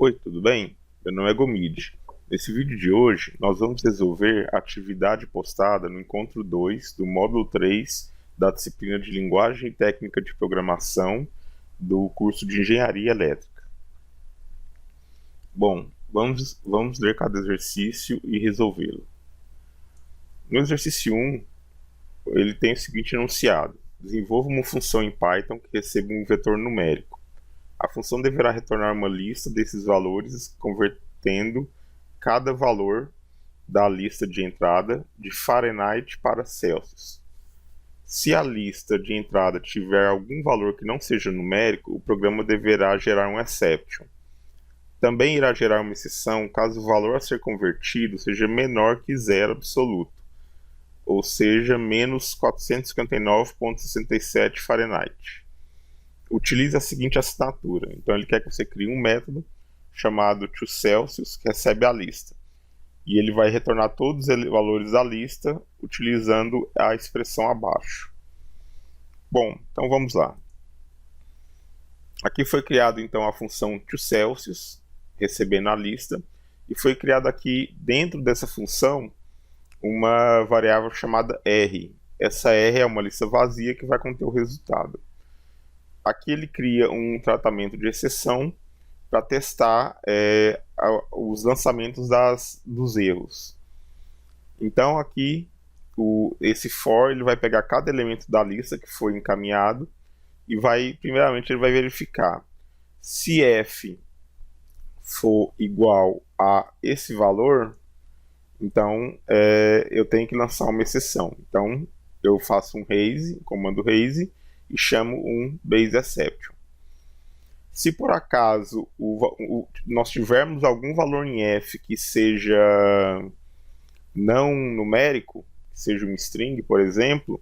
Oi, tudo bem? Meu nome é Gomide. Nesse vídeo de hoje, nós vamos resolver a atividade postada no encontro 2 do módulo 3 da disciplina de Linguagem e Técnica de Programação do curso de Engenharia Elétrica. Bom, vamos ler cada exercício e resolvê-lo. No exercício 1, ele tem o seguinte enunciado: desenvolva uma função em Python que receba um vetor numérico. A função deverá retornar uma lista desses valores, convertendo cada valor da lista de entrada de Fahrenheit para Celsius. Se a lista de entrada tiver algum valor que não seja numérico, o programa deverá gerar um exception. Também irá gerar uma exceção caso o valor a ser convertido seja menor que zero absoluto, ou seja, menos 459,67 Fahrenheit. Utilize a seguinte assinatura. Então ele quer que você crie um método chamado toCelsius, que recebe a lista. E ele vai retornar todos os valores da lista utilizando a expressão abaixo. Bom, então vamos lá. Aqui foi criado então a função toCelsius, recebendo a lista, e foi criado aqui dentro dessa função uma variável chamada R. Essa R é uma lista vazia que vai conter o resultado. Aqui ele cria um tratamento de exceção para testar os lançamentos dos erros. Então aqui esse for ele vai pegar cada elemento da lista que foi encaminhado e primeiramente ele vai verificar se f for igual a esse valor, então eu tenho que lançar uma exceção. Então eu faço um comando raise e chamo um base exception. Se por acaso nós tivermos algum valor em f que seja não numérico, seja um string, por exemplo,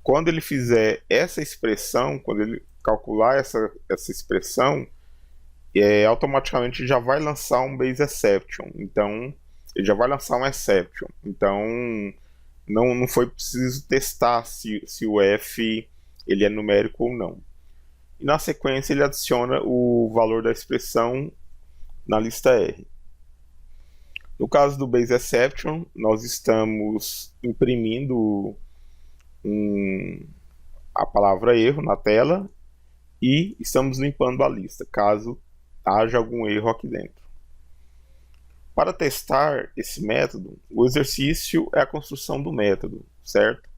quando ele fizer essa expressão, quando ele calcular essa expressão, automaticamente já vai lançar um base exception. Então, ele já vai lançar um exception. Então, não foi preciso testar se o f ele é numérico ou não. E na sequência ele adiciona o valor da expressão na lista R. No caso do base exception, nós estamos imprimindo a palavra erro na tela e estamos limpando a lista, caso haja algum erro aqui dentro. Para testar esse método, o exercício é a construção do método, certo?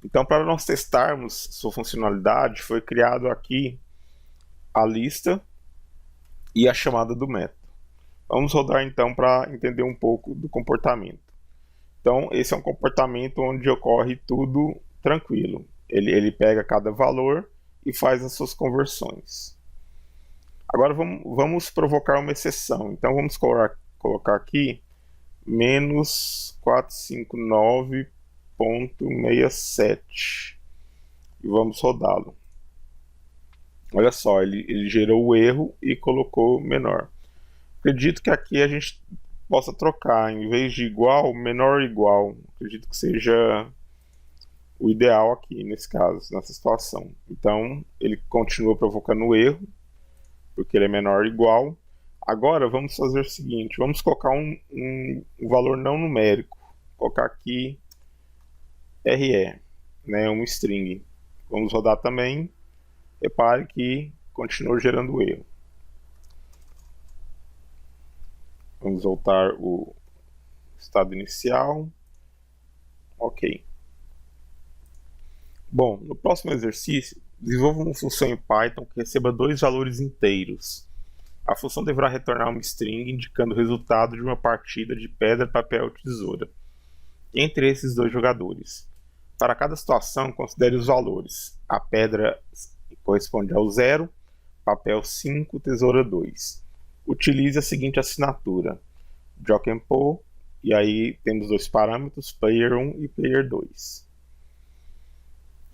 Então, para nós testarmos sua funcionalidade, foi criado aqui a lista e a chamada do método. Vamos rodar então para entender um pouco do comportamento. Então, esse é um comportamento onde ocorre tudo tranquilo. Ele pega cada valor e faz as suas conversões. Agora vamos provocar uma exceção. Então, vamos colocar aqui menos 459,67 e vamos rodá-lo. Olha só, ele gerou o erro e colocou menor. Acredito que aqui a gente possa trocar, em vez de igual, menor igual. Acredito que seja o ideal aqui, nesse caso, nessa situação. Então, ele continua provocando o erro, porque ele é menor ou igual. Agora, vamos fazer o seguinte, vamos colocar um valor não numérico. Vou colocar aqui RE, né, um string. Vamos rodar também. Repare que continua gerando erro. Vamos voltar o estado inicial. Ok. Bom, no próximo exercício, desenvolva uma função em Python que receba dois valores inteiros. A função deverá retornar uma string indicando o resultado de uma partida de pedra, papel ou tesoura entre esses dois jogadores. Para cada situação, considere os valores. A pedra corresponde ao 0, papel 5, tesoura 2. Utilize a seguinte assinatura: Jokenpo, e aí temos dois parâmetros, player 1 e player 2.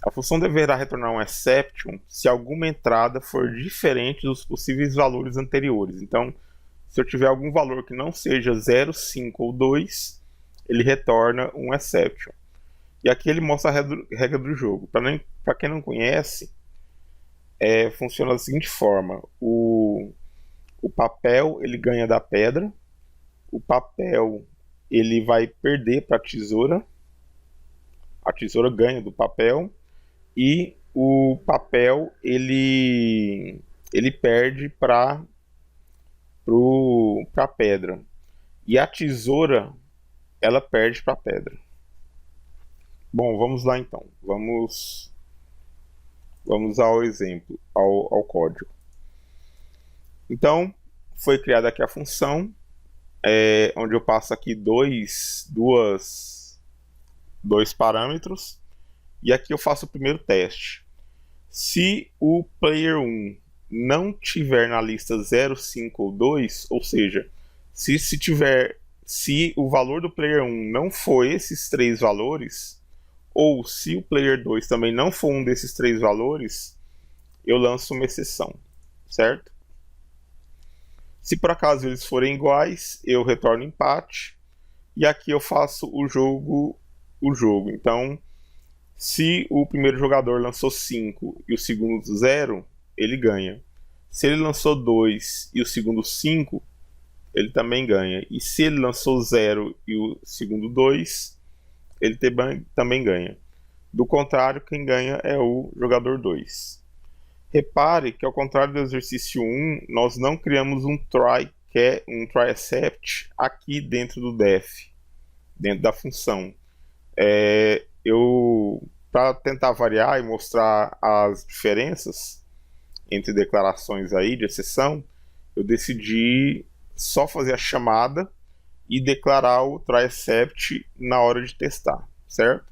A função deverá retornar um exception se alguma entrada for diferente dos possíveis valores anteriores. Então, se eu tiver algum valor que não seja 0, 5 ou 2, ele retorna um exception. E aqui ele mostra a regra do jogo. Para quem não conhece, funciona da seguinte forma: o papel ele ganha da pedra, o papel ele vai perder para a tesoura ganha do papel, e o papel ele perde para a pedra, e a tesoura ela perde para a pedra. Bom, vamos lá então. Vamos ao exemplo, ao código. Então, foi criada aqui a função, onde eu passo aqui dois parâmetros, e aqui eu faço o primeiro teste. Se o player 1 não tiver na lista 0, 5 ou 2, ou seja, se o valor do player 1 não for esses três valores, ou se o player 2 também não for um desses três valores, eu lanço uma exceção, certo? Se por acaso eles forem iguais, eu retorno empate, e aqui eu faço o jogo. Então, se o primeiro jogador lançou 5 e o segundo 0, ele ganha. Se ele lançou 2 e o segundo 5, ele também ganha. E se ele lançou 0 e o segundo 2, ele também ganha. Do contrário, quem ganha é o jogador 2. Repare que, ao contrário do exercício 1, nós não criamos um try except aqui dentro do def, dentro da função. Para tentar variar e mostrar as diferenças entre declarações aí de exceção, eu decidi só fazer a chamada e declarar o try except na hora de testar, certo?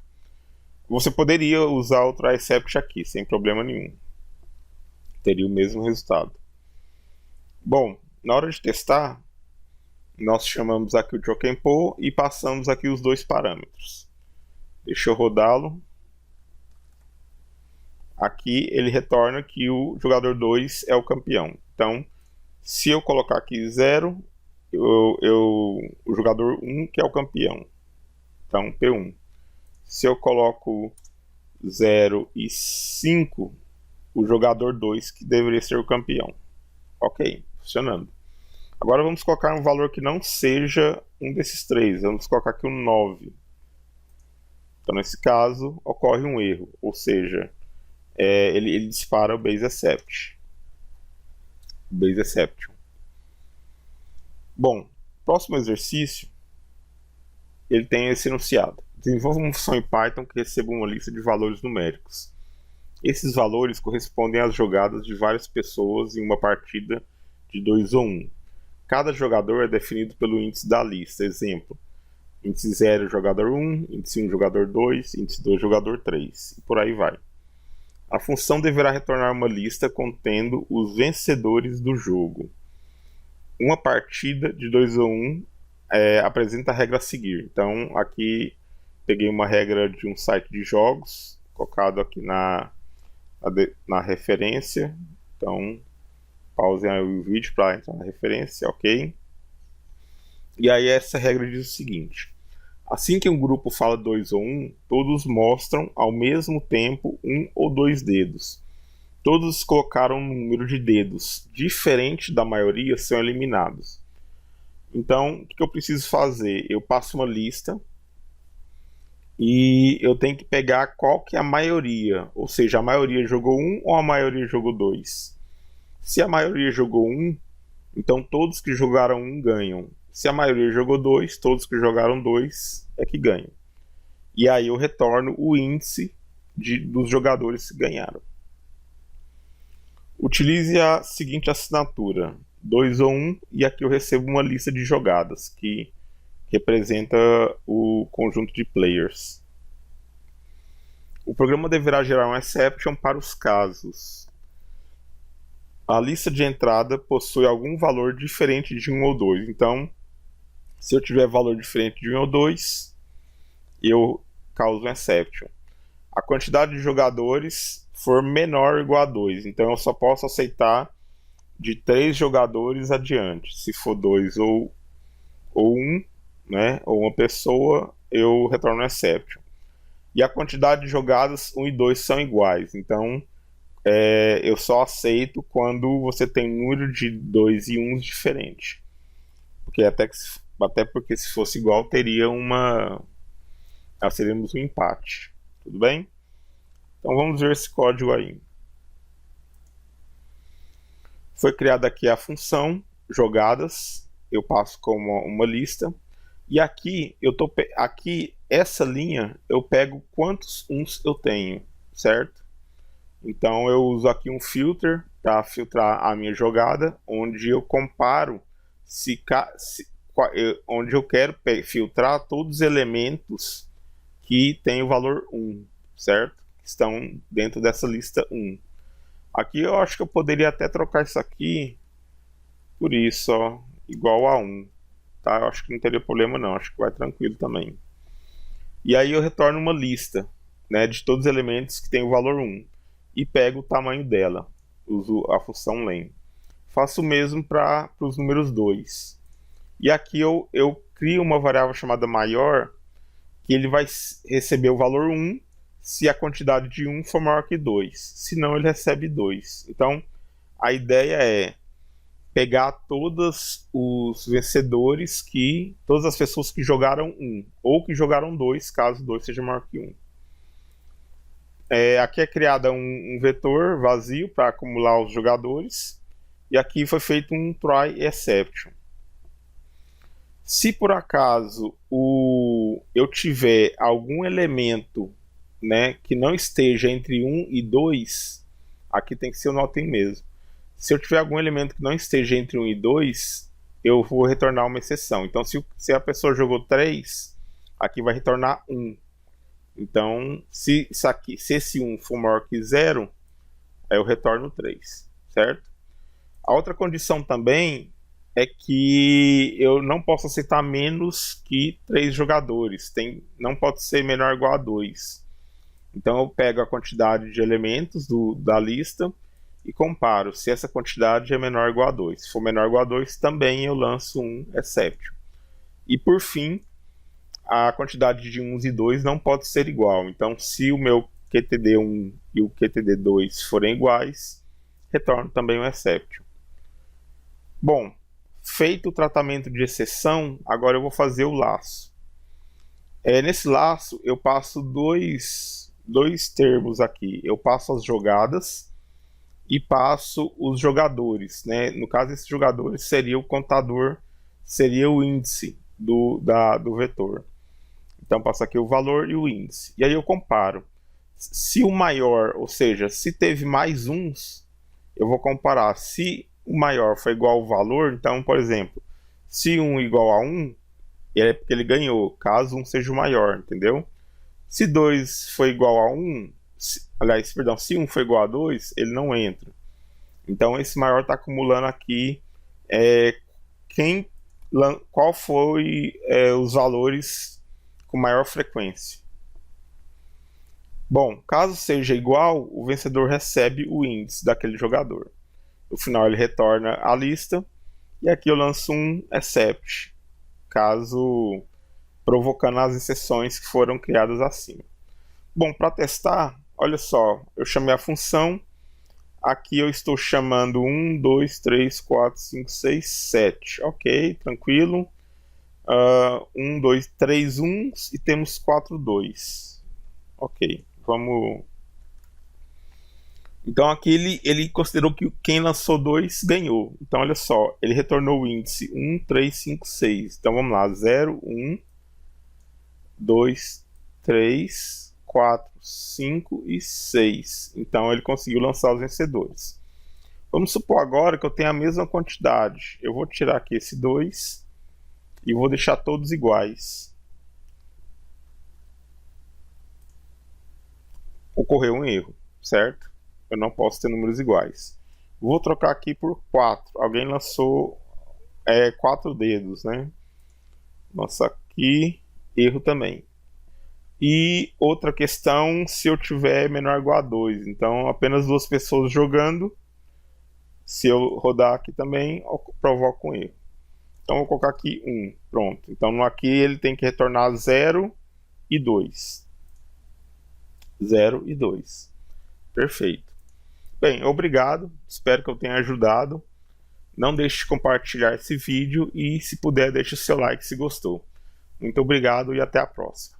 Você poderia usar o try except aqui, sem problema nenhum. Teria o mesmo resultado. Bom, na hora de testar, nós chamamos aqui o Chokenpo e passamos aqui os dois parâmetros. Deixa eu rodá-lo. Aqui ele retorna que o jogador 2 é o campeão. Então, se eu colocar aqui 0, o jogador 1 que é o campeão. Então, P1. Se eu coloco 0 e 5, o jogador 2 que deveria ser o campeão. Ok, funcionando. Agora vamos colocar um valor que não seja um desses três. Vamos colocar aqui um 9. Então, nesse caso, ocorre um erro. Ou seja, ele dispara o base exception. Bom, próximo exercício, ele tem esse enunciado. Desenvolva uma função em Python que receba uma lista de valores numéricos. Esses valores correspondem às jogadas de várias pessoas em uma partida de 2 ou 1. Cada jogador é definido pelo índice da lista. Exemplo, índice 0, jogador 1, índice 1, jogador 2, índice 2, jogador 3, e por aí vai. A função deverá retornar uma lista contendo os vencedores do jogo. Uma partida de 2 ou 1 apresenta a regra a seguir. Então, aqui peguei uma regra de um site de jogos, colocado aqui na referência. Então, pausem aí o vídeo para entrar na referência, ok? E aí essa regra diz o seguinte: assim que um grupo fala 2 ou 1, todos mostram ao mesmo tempo 1 ou 2 dedos. Todos que colocaram um número de dedos diferente da maioria são eliminados. Então, o que eu preciso fazer? Eu passo uma lista e eu tenho que pegar qual que é a maioria. Ou seja, a maioria jogou 1 ou a maioria jogou 2. Se a maioria jogou 1, então todos que jogaram 1 ganham. Se a maioria jogou 2, todos que jogaram 2 é que ganham. E aí eu retorno o índice dos jogadores que ganharam. Utilize a seguinte assinatura: 2 ou 1, e aqui eu recebo uma lista de jogadas que representa o conjunto de players. O programa deverá gerar um exception para os casos: a lista de entrada possui algum valor diferente de 1 ou 2. Então, se eu tiver valor diferente de 1 ou 2, eu causo um exception. A quantidade de jogadores for menor ou igual a 2. Então, eu só posso aceitar de 3 jogadores adiante. Se for 2 ou 1, né, ou uma pessoa, eu retorno um exception. E a quantidade de jogadas 1 e 2 são iguais. Então, eu só aceito quando você tem um número de 2 e 1 diferente. Porque até porque se fosse igual, teríamos um empate. Tudo bem? Então vamos ver esse código aí. Foi criada aqui a função jogadas. Eu passo como uma lista. E aqui, essa linha, eu pego quantos uns eu tenho, certo? Então eu uso aqui um filter para filtrar a minha jogada, onde eu comparo onde eu quero filtrar todos os elementos que tem o valor 1, certo? Que estão dentro dessa lista 1. Aqui eu acho que eu poderia até trocar isso aqui por isso, ó, igual a 1. Tá? Eu acho que não teria problema não, acho que vai tranquilo também. E aí eu retorno uma lista, né, de todos os elementos que tem o valor 1 e pego o tamanho dela. Uso a função len. Faço o mesmo para os números 2. E aqui eu crio uma variável chamada maior, que ele vai receber o valor 1 se a quantidade de 1 for maior que 2. Senão ele recebe 2. Então a ideia é pegar todos os vencedores todas as pessoas que jogaram 1 ou que jogaram 2, caso 2 seja maior que 1. Aqui é criado um vetor vazio para acumular os jogadores, e aqui foi feito um try exception. Se por acaso eu tiver algum elemento, né, que não esteja entre 1 e 2, aqui tem que ser o notem mesmo. Se eu tiver algum elemento que não esteja entre 1 e 2, eu vou retornar uma exceção. Então, se a pessoa jogou 3, aqui vai retornar 1. Então, se esse 1 for maior que 0, aí eu retorno 3, certo? A outra condição também é que eu não posso aceitar menos que 3 jogadores. Não pode ser menor ou igual a 2. Então eu pego a quantidade de elementos da lista e comparo se essa quantidade é menor ou igual a 2. Se for menor ou igual a 2, também eu lanço um exception. E por fim, a quantidade de 1 e 2 não pode ser igual. Então, se o meu QTD1 e o QTD2 forem iguais, retorno também um exception. Bom, feito o tratamento de exceção, agora eu vou fazer o laço. Nesse laço, eu passo dois termos aqui. Eu passo as jogadas e passo os jogadores, né? No caso, esses jogadores seria o contador, seria o índice do vetor. Então, passo aqui o valor e o índice. E aí eu comparo. Se o maior, ou seja, se teve mais uns, eu vou comparar. Se o maior for igual ao valor, então, por exemplo, se 1 igual a 1, é porque ele ganhou, caso 1 seja o maior, entendeu? Se 2 for igual a 1, se 1 for igual a 2, ele não entra. Então, esse maior está acumulando aqui qual foi os valores com maior frequência. Bom, caso seja igual, o vencedor recebe o índice daquele jogador. No final ele retorna a lista e aqui eu lanço um except, caso provocando as exceções que foram criadas acima. Bom, para testar, olha só, eu chamei a função, aqui eu estou chamando 1, 2, 3, 4, 5, 6, 7. Ok, tranquilo. 1, 2, 3 1s e temos 4 2. Ok, vamos. Então aqui ele considerou que quem lançou 2 ganhou. Então olha só, ele retornou o índice 1, 3, 5, 6. Então vamos lá, 0, 1, 2, 3, 4, 5 e 6. Então ele conseguiu lançar os vencedores. Vamos supor agora que eu tenho a mesma quantidade. Eu vou tirar aqui esse 2 e vou deixar todos iguais. Ocorreu um erro, certo? Eu não posso ter números iguais. Vou trocar aqui por 4. Alguém lançou 4 dedos, né? Nossa, aqui, erro também. E outra questão, se eu tiver menor ou igual a 2. Então, apenas 2 pessoas jogando. Se eu rodar aqui também, provoca um erro. Então, vou colocar aqui 1. Pronto. Então, aqui ele tem que retornar 0 e 2. 0 e 2. Perfeito. Bem, obrigado, espero que eu tenha ajudado. Não deixe de compartilhar esse vídeo e, se puder, deixe o seu like se gostou. Muito obrigado e até a próxima.